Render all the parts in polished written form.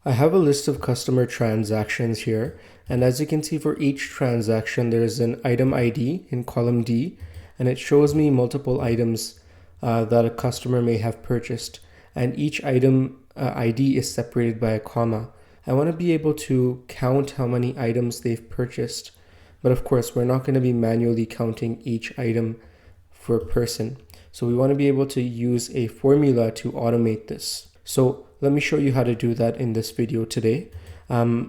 I have a list of customer transactions here, and as you can see, for each transaction there's an item ID in column D, and it shows me multiple items that a customer may have purchased, and each item ID is separated by a comma. I want to be able to count how many items they've purchased, but of course we're not going to be manually counting each item for a person. So we want to be able to use a formula to automate this. So let me show you how to do that in this video today.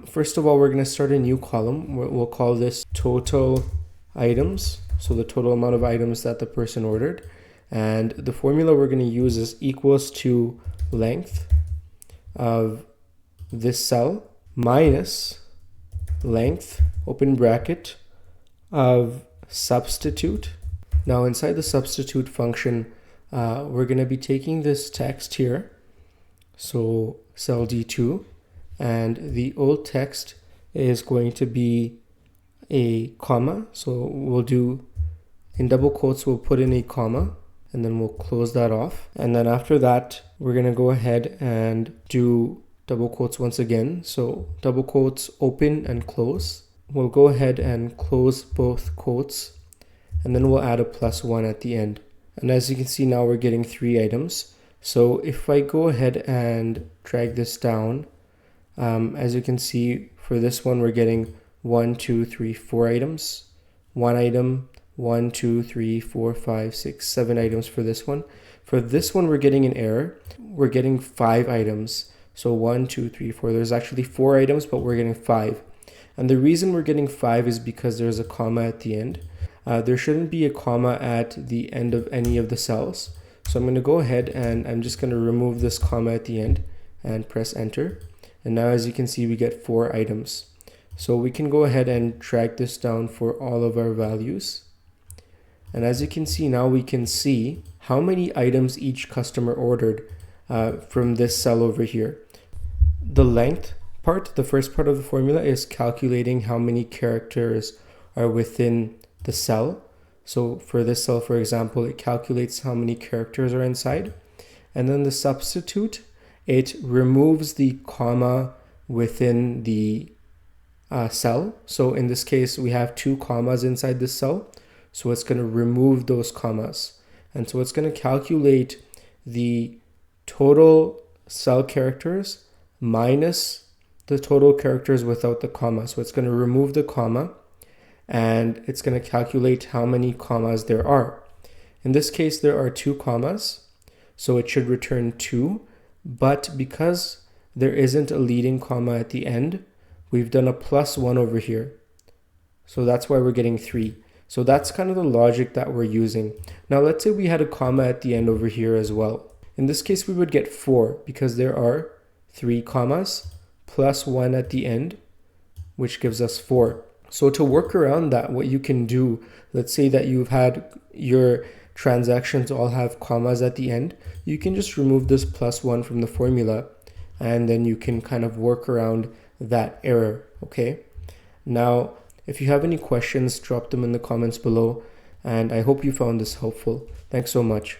First of all, we're going to start a new column. We'll call this total items. So the total amount of items that the person ordered. And the formula we're going to use is equals to length of this cell minus length, open bracket, of substitute. Now inside the substitute function, we're going to be taking this text here. So cell D2, and the old text is going to be a comma. So we'll do, in double quotes, we'll put in a comma, and then we'll close that off. And then after that, we're going to go ahead and do double quotes once again. So double quotes, open and close. We'll go ahead and close both quotes, and then we'll add a +1 at the end. And as you can see, now we're getting 3 items. So if I go ahead and drag this down, as you can see, for this one, we're getting 1, 2, 3, 4 items. 1 item, 1, 2, 3, 4, 5, 6, 7 items for this one. For this one, we're getting an error. We're getting 5 items. So 1, 2, 3, 4. There's actually 4 items, but we're getting 5. And the reason we're getting 5 is because there's a comma at the end. There shouldn't be a comma at the end of any of the cells. So I'm going to go ahead and I'm just going to remove this comma at the end and press enter. And now as you can see, we get 4 items. So we can go ahead and drag this down for all of our values. And as you can see, now we can see how many items each customer ordered from this cell over here. The length part, the first part of the formula, is calculating how many characters are within the cell. So for this cell, for example, it calculates how many characters are inside. And then the substitute, it removes the comma within the cell. So in this case, we have 2 commas inside this cell. So it's going to remove those commas. And so it's going to calculate the total cell characters minus the total characters without the comma. So it's going to remove the comma, and it's going to calculate how many commas there are. In this case, there are 2 commas, so it should return 2, but because there isn't a leading comma at the end, we've done a +1 over here. So that's why we're getting 3. So that's kind of the logic that we're using. Now let's say we had a comma at the end over here as well. In this case, we would get 4 because there are 3 commas +1 at the end, which gives us 4. So to work around that, what you can do, let's say that you've had your transactions all have commas at the end, you can just remove this +1 from the formula, and then you can kind of work around that error, okay? Now, if you have any questions, drop them in the comments below, and I hope you found this helpful. Thanks so much.